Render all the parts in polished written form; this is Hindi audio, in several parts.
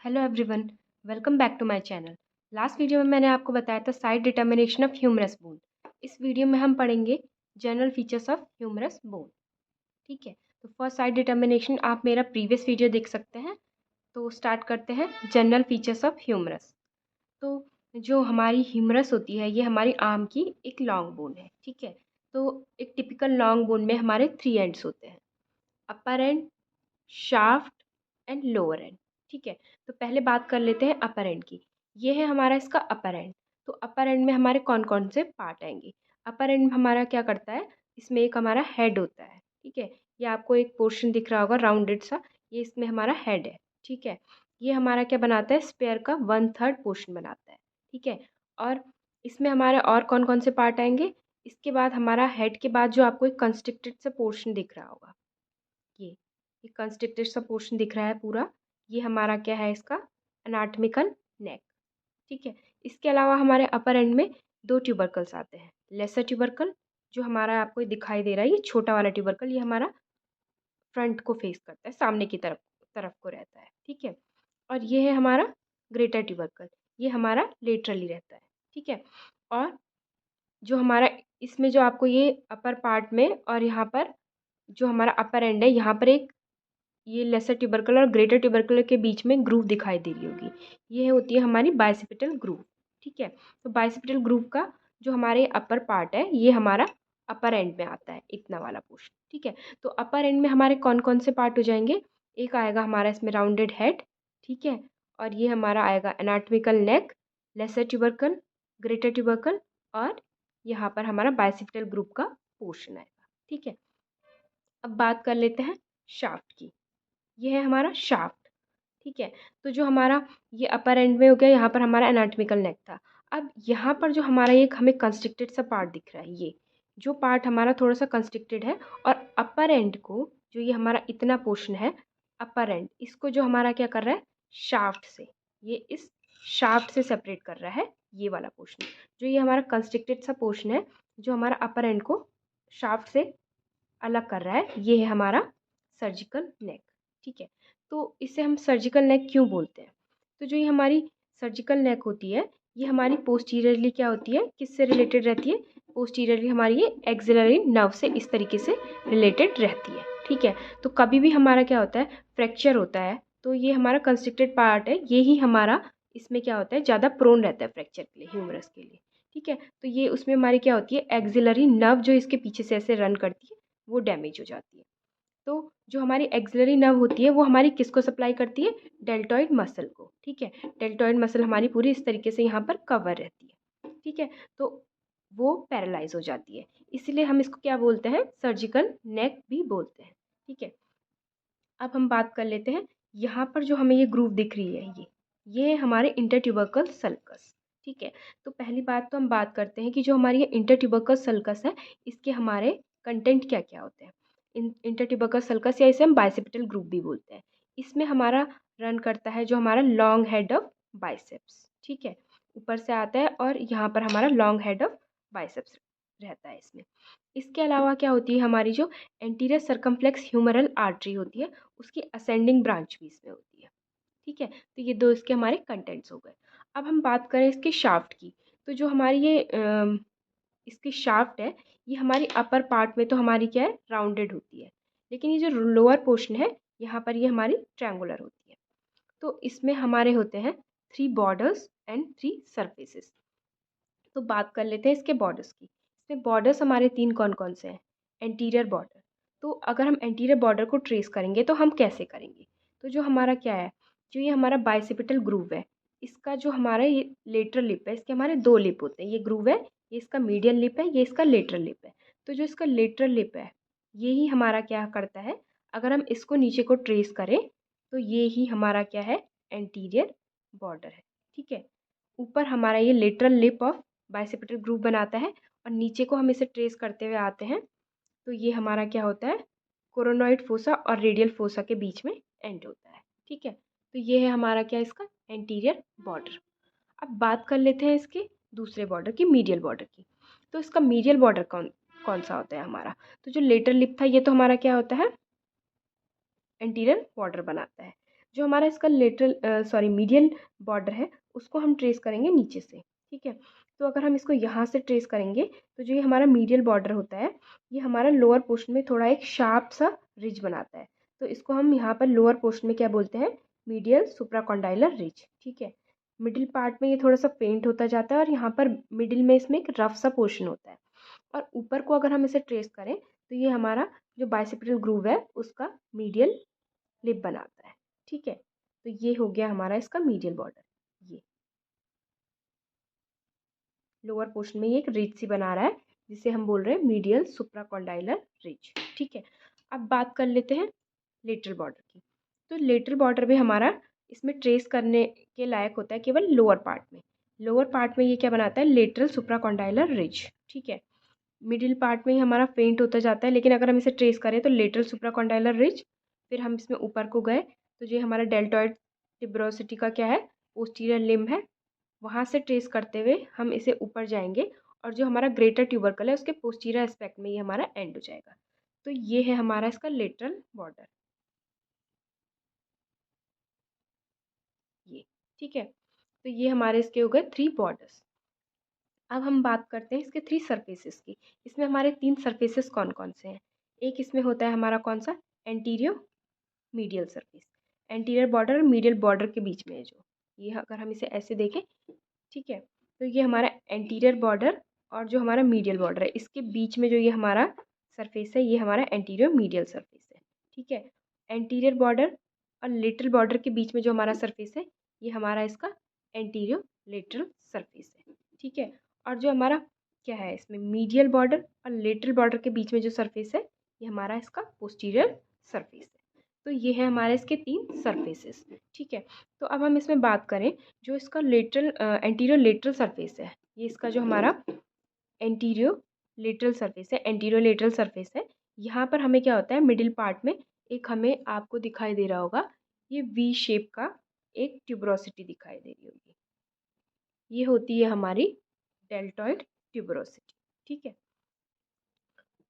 Hello everyone, welcome back to my channel. Last video में मैंने आपको बताया था side determination of humerus bone. इस वीडियो में हम पढ़ेंगे general features of humerus bone. ठीक है, तो फॉर साइड डिटर्मिनेशन आप मेरा प्रीवियस वीडियो देख सकते हैं। तो स्टार्ट करते हैं जनरल फीचर्स ऑफ ह्यूमरस। तो जो हमारी ह्यूमरस होती है ये हमारी आर्म की एक लॉन्ग बोन है। ठीक है, तो एक टिपिकल लॉन्ग बोन में हमारे 3 एंड्स होते हैं, upper end, shaft end lower end. ठीक है, तो पहले बात कर लेते हैं अपर एंड की। ये है हमारा इसका अपर एंड। तो अपर एंड में हमारे कौन कौन से पार्ट आएंगे। अपर एंड हमारा क्या करता है, इसमें एक हमारा हेड होता है। ठीक है, ये आपको एक पोर्शन दिख रहा होगा राउंडेड सा, ये इसमें हमारा हेड है। ठीक है, ये हमारा क्या बनाता है, स्पेयर का 1/3 पोर्शन बनाता है। ठीक है, और इसमें हमारे और कौन कौन से पार्ट आएंगे। इसके बाद हमारा हेड के बाद जो आपको एक कंस्ट्रिक्टेड सा पोर्शन दिख रहा होगा, ये कंस्ट्रिक्टेड सा पोर्शन दिख रहा है पूरा, ये हमारा क्या है, इसका एनाटॉमिकल नेक। ठीक है, इसके अलावा हमारे अपर एंड में 2 ट्यूबरकल्स आते हैं। लेसर ट्यूबरकल जो हमारा आपको दिखाई दे रहा है, ये छोटा वाला ट्यूबरकल, ये हमारा फ्रंट को फेस करता है, सामने की तरफ तरफ को रहता है। ठीक है, और ये है हमारा ग्रेटर ट्यूबरकल, ये हमारा लेटरली रहता है। ठीक है, और जो हमारा इसमें जो आपको ये अपर पार्ट में और यहाँ पर जो हमारा अपर एंड है, यहाँ पर एक ये लेसर ट्यूबरकल और ग्रेटर ट्यूबरकल के बीच में ग्रूव दिखाई दे रही होगी, ये होती है हमारी बाइसेप्टल ग्रूव। ठीक है, तो बाइसेप्टल ग्रूव का जो हमारे अपर पार्ट है ये हमारा अपर एंड में आता है, इतना वाला पोर्शन। ठीक है, तो अपर एंड में हमारे कौन कौन से पार्ट हो जाएंगे, एक आएगा हमारा इसमें राउंडेड हेड। ठीक है, और ये हमारा आएगा एनाटॉमिकल नेक, लेसर ट्यूबरकल, ग्रेटर ट्यूबरकल, और यहाँ पर हमारा बाइसेप्टल ग्रूव का पोर्शन आएगा। ठीक है, अब बात कर लेते हैं शाफ्ट की। ये है हमारा शाफ्ट। ठीक है, तो जो हमारा ये अपर एंड में हो गया, यहाँ पर हमारा एनाटॉमिकल नेक था। अब यहाँ पर जो हमारा एक हमें कंस्ट्रिक्टेड सा पार्ट दिख रहा है, ये जो पार्ट हमारा थोड़ा सा कंस्ट्रिक्टेड है, और अपर एंड को जो ये हमारा इतना पोर्शन है अपर एंड, इसको जो हमारा क्या कर रहा है, शाफ्ट से, ये इस शाफ्ट से सेपरेट कर रहा है। ये वाला पोर्शन जो ये हमारा कंस्ट्रिक्टेड सा पोर्शन है, जो हमारा अपर एंड को शाफ्ट से अलग कर रहा है, ये है हमारा सर्जिकल नेक। ठीक है, तो इसे हम सर्जिकल नेक क्यों बोलते हैं, तो जो ये हमारी सर्जिकल नेक होती है, ये हमारी पोस्टीरियरली क्या होती है, किससे रिलेटेड रहती है, पोस्टीरियरली हमारी ये एक्सिलरी नर्व से इस तरीके से रिलेटेड रहती है। ठीक है, तो कभी भी हमारा क्या होता है, फ्रैक्चर होता है, तो ये हमारा कंस्ट्रिक्टेड पार्ट है, ये ही हमारा इसमें क्या होता है, ज़्यादा प्रोन रहता है फ्रैक्चर के लिए, ह्यूमरस के लिए। ठीक है, तो ये उसमें हमारी क्या होती है, एक्सिलरी नर्व जो इसके पीछे से ऐसे रन करती है वो डैमेज हो जाती है। तो जो हमारी एक्सिलरी नर्व होती है वो हमारी किसको सप्लाई करती है, डेल्टॉइड मसल को। ठीक है, डेल्टॉइड मसल हमारी पूरी इस तरीके से यहाँ पर कवर रहती है। ठीक है, तो वो पैरालाइज हो जाती है, इसलिए हम इसको क्या बोलते हैं, सर्जिकल नेक भी बोलते हैं। ठीक है, अब हम बात कर लेते हैं, यहाँ पर जो हमें ये ग्रूव दिख रही है, ये हमारे इंटरट्यूबरकल सल्कस। ठीक है, तो पहली बात तो हम बात करते हैं कि जो हमारी ये इंटरट्यूबरकल सल्कस है, इसके हमारे कंटेंट क्या क्या होते हैं। इंटरट्यूबरकल सल्कस या इसे हम बाइसेप्टल ग्रूव भी बोलते हैं, इसमें हमारा रन करता है जो हमारा लॉन्ग हेड ऑफ बाइसेप्स। ठीक है, ऊपर से आता है और यहाँ पर हमारा लॉन्ग हेड ऑफ बाइसेप्स रहता है इसमें। इसके अलावा क्या होती है, हमारी जो एंटीरियर सर्कमफ्लेक्स ह्यूमरल आर्टरी होती है, उसकी असेंडिंग ब्रांच भी इसमें होती है। ठीक है, तो ये 2 इसके हमारे कंटेंट्स हो गए। अब हम बात करें इसके शाफ्ट की, तो जो हमारी ये इसकी शाफ्ट है, ये हमारी अपर पार्ट में तो हमारी क्या है, राउंडेड होती है, लेकिन ये जो लोअर पोर्शन है यहाँ पर ये हमारी ट्रायंगुलर होती है। तो इसमें हमारे होते हैं 3 बॉर्डर्स एंड 3 सरफेसेस। तो बात कर लेते हैं इसके बॉर्डर्स की। इसमें बॉर्डर्स हमारे 3 कौन कौन से हैं, एंटीरियर बॉर्डर। तो अगर हम एंटीरियर बॉर्डर को ट्रेस करेंगे तो हम कैसे करेंगे, तो जो हमारा क्या है, जो ये हमारा बाइसेप्टल ग्रूव है, इसका जो हमारा ये लेटरल लिप है, इसके हमारे 2 लिप होते हैं, ये ग्रूव है, ये इसका मीडियल लिप है, ये इसका लेटरल लिप है। तो जो इसका लेटरल लिप है, ये ही हमारा क्या करता है, अगर हम इसको नीचे को ट्रेस करें तो ये ही हमारा क्या है, एंटीरियर बॉर्डर है। ठीक है, ऊपर हमारा ये lateral lip of bicipital groove बनाता है, और नीचे को हम इसे ट्रेस करते हुए आते हैं तो ये हमारा क्या होता है, कोरोनॉइड फोसा और रेडियल फोसा के बीच में एंड होता है। ठीक है, तो ये है हमारा क्या, इसका एंटीरियर बॉर्डर। अब बात कर लेते हैं इसके दूसरे बॉर्डर की, मीडियल बॉर्डर की। तो इसका मीडियल बॉर्डर कौन कौन सा होता है हमारा, तो जो लेटरल लिप था ये तो हमारा क्या होता है, एंटीरियर बॉर्डर बनाता है। जो हमारा इसका लेटरल मीडियल बॉर्डर है उसको हम ट्रेस करेंगे नीचे से, ठीक है। तो अगर हम इसको यहाँ से ट्रेस करेंगे तो जो ये हमारा मीडियल बॉर्डर होता है ये हमारा लोअर पोर्शन में थोड़ा एक शार्प सा रिज बनाता है। तो इसको हम यहाँ पर लोअर पोर्शन में क्या बोलते हैं, मीडियल सुप्राकॉन्डाइलर रिज, ठीक है। मिडिल पार्ट में ये थोड़ा सा फेंट होता जाता है और यहाँ पर मिडिल में इसमें एक रफ सा पोर्शन होता है। और ऊपर को अगर हम इसे ट्रेस करें तो ये हमारा जो बाइसेप्टल ग्रूव है उसका मीडियल लिप बनाता है, ठीक है। तो ये हो गया हमारा इसका मीडियल बॉर्डर। ये लोअर पोर्शन में ये एक रिज सी बना रहा है जिसे हम बोल रहे हैं मीडियल सुप्राकॉन्डाइलर रिज, ठीक है। अब बात कर लेते हैं लेटरल बॉर्डर की। तो लेटरल बॉर्डर भी हमारा इसमें ट्रेस करने के लायक होता है केवल लोअर पार्ट में। लोअर पार्ट में ये क्या बनाता है, लेटरल सुप्राकॉन्डाइलर रिज, ठीक है। मिडिल पार्ट में ही हमारा फेंट होता जाता है, लेकिन अगर हम इसे ट्रेस करें तो लेटरल सुप्राकॉन्डाइलर रिज, फिर हम इसमें ऊपर को गए तो ये हमारा डेल्टॉइड टिब्रोसिटी का क्या है, पोस्टीरियर लिम्ब है। वहाँ से ट्रेस करते हुए हम इसे ऊपर जाएंगे और जो हमारा ग्रेटर ट्यूबरकल है उसके पोस्टीरियर एस्पेक्ट में ये हमारा एंड हो जाएगा। तो ये है हमारा इसका लेटरल बॉर्डर, ये, ठीक है। तो ये हमारे इसके हो गए 3 बॉर्डर्स। अब हम बात करते हैं इसके 3 सरफेसेस की। इसमें हमारे 3 सरफेसेस कौन कौन से हैं। एक इसमें होता है हमारा कौन सा, anterior medial surface. Anterior border और मीडियल बॉर्डर के बीच में है जो, ये अगर हम इसे ऐसे देखें, ठीक है। तो ये हमारा एंटीरियर बॉर्डर और जो हमारा मीडियल बॉर्डर है इसके बीच में जो ये हमारा सरफेस है ये हमारा एंटीरियर मीडियल सरफेस है, ठीक है। एंटीरियर बॉर्डर और लेटरल बॉर्डर के बीच में जो हमारा सरफेस है ये हमारा इसका एंटीरियर लेटरल सरफेस है, ठीक है। और जो हमारा क्या है इसमें मीडियल बॉर्डर और लेटरल बॉर्डर के बीच में जो सरफेस है ये हमारा इसका पोस्टीरियर सरफेस है। तो ये है हमारे इसके 3 सरफेसेस, ठीक है। तो अब हम इसमें बात करें जो इसका एंटीरियर लेटरल सरफेस है, ये इसका जो हमारा एंटीरियर लेटरल सरफेस है, एंटीरियर लेटरल सरफेस है। यहाँ पर हमें क्या होता है, मिडिल पार्ट में एक हमें आपको दिखाई दे रहा होगा ये वी शेप का एक ट्यूबरोसिटी दिखाई दे रही होगी, ये होती है हमारी डेल्टॉइड ट्यूबरोसिटी, ठीक है।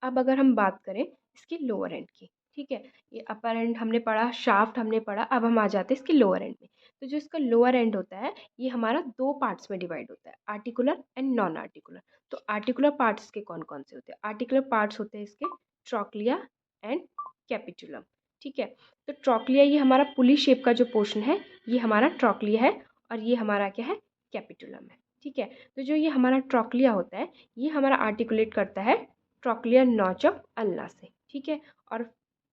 अब अगर हम बात करें इसके लोअर एंड की, ठीक है। ये अपर एंड हमने पढ़ा, शाफ्ट हमने पढ़ा, अब हम आ जाते हैं इसके लोअर एंड में। तो जो इसका लोअर एंड होता है ये हमारा 2 पार्ट्स में डिवाइड होता है, आर्टिकुलर एंड नॉन आर्टिकुलर। तो आर्टिकुलर पार्ट्स के कौन कौन से होते हैं, आर्टिकुलर पार्ट्स होते हैं इसके ट्रॉक्लिया एंड कैपिटुलम, ठीक है। तो ट्रॉक्लिया ये हमारा पुली शेप का जो पोर्शन है ये हमारा ट्रॉक्लिया है और ये हमारा क्या है, कैपिटुलम है, ठीक है। तो जो ये हमारा ट्रॉक्लिया होता है ये हमारा आर्टिकुलेट करता है ट्रॉक्लियर नॉच ऑफ अल्ना से, ठीक है। और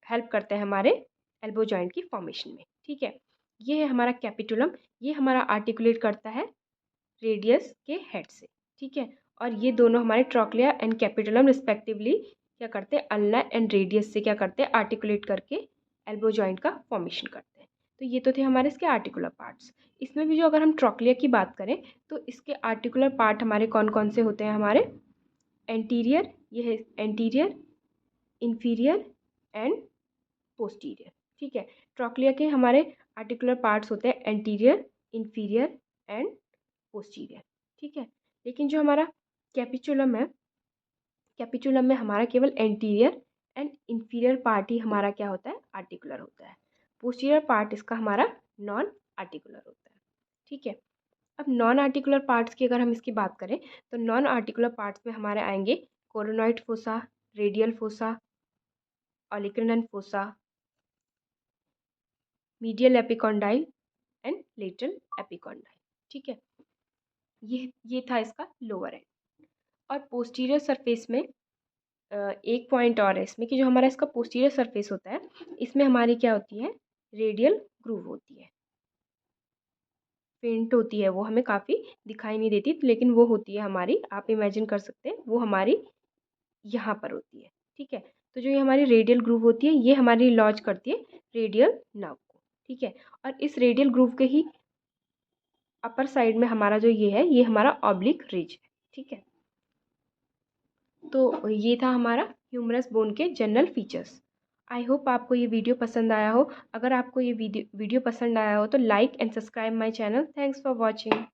हेल्प करते हैं हमारे एल्बो जॉइंट की फॉर्मेशन में, ठीक है। ये है हमारा कैपिटुलम, ये हमारा आर्टिकुलेट करता है रेडियस के हेड से, ठीक है। और ये दोनों हमारे ट्रॉक्लिया एंड कैपिटुलम रिस्पेक्टिवली क्या करते हैं, अल्ना एंड रेडियस से क्या करते हैं, आर्टिकुलेट करके एल्बो जॉइंट का फॉर्मेशन करते हैं। तो ये तो थे हमारे इसके आर्टिकुलर पार्ट्स। इसमें भी जो अगर हम ट्रॉक्लिया की बात करें तो इसके आर्टिकुलर पार्ट हमारे कौन कौन से होते हैं, हमारे एंटीरियर, ये है एंटीरियर, इंफीरियर एंड पोस्टीरियर, ठीक है। ट्रॉक्लिया के हमारे आर्टिकुलर पार्ट्स होते हैं एंटीरियर, इंफीरियर एंड पोस्टीरियर, ठीक है। लेकिन जो हमारा कैपिचुलम है, कैपिचुलम में हमारा केवल एंटीरियर एंड इंफीरियर पार्ट ही हमारा क्या होता है, आर्टिकुलर होता है। पोस्टीरियर पार्ट इसका हमारा नॉन आर्टिकुलर होता है, ठीक है। अब नॉन आर्टिकुलर पार्ट्स की अगर हम इसकी बात करें तो नॉन आर्टिकुलर पार्ट्स में हमारे आएंगे coronoid fossa, radial fossa, olecranon fossa, medial epicondyle and lateral epicondyle, ठीक है। ये था इसका लोअर एंड। और पोस्टीरियर सरफेस में एक पॉइंट और है इसमें कि जो हमारा इसका पोस्टीरियर सरफेस होता है इसमें हमारी क्या होती है, रेडियल ग्रूव होती है, फेंट होती है, वो हमें काफ़ी दिखाई नहीं देती लेकिन वो होती है हमारी, आप इमेजिन कर सकते हैं वो हमारी यहाँ पर होती है, ठीक है। तो जो ये हमारी रेडियल ग्रूव होती है ये हमारी लॉज करती है रेडियल नर्व को, ठीक है। और इस रेडियल ग्रूव के ही अपर साइड में हमारा जो ये है ये हमारा ऑब्लिक रिज है, ठीक है। तो ये था हमारा ह्यूमरस बोन के जनरल फीचर्स। आई होप आपको ये वीडियो पसंद आया हो। अगर आपको ये वीडियो पसंद आया हो तो like and subscribe my channel. Thanks for watching.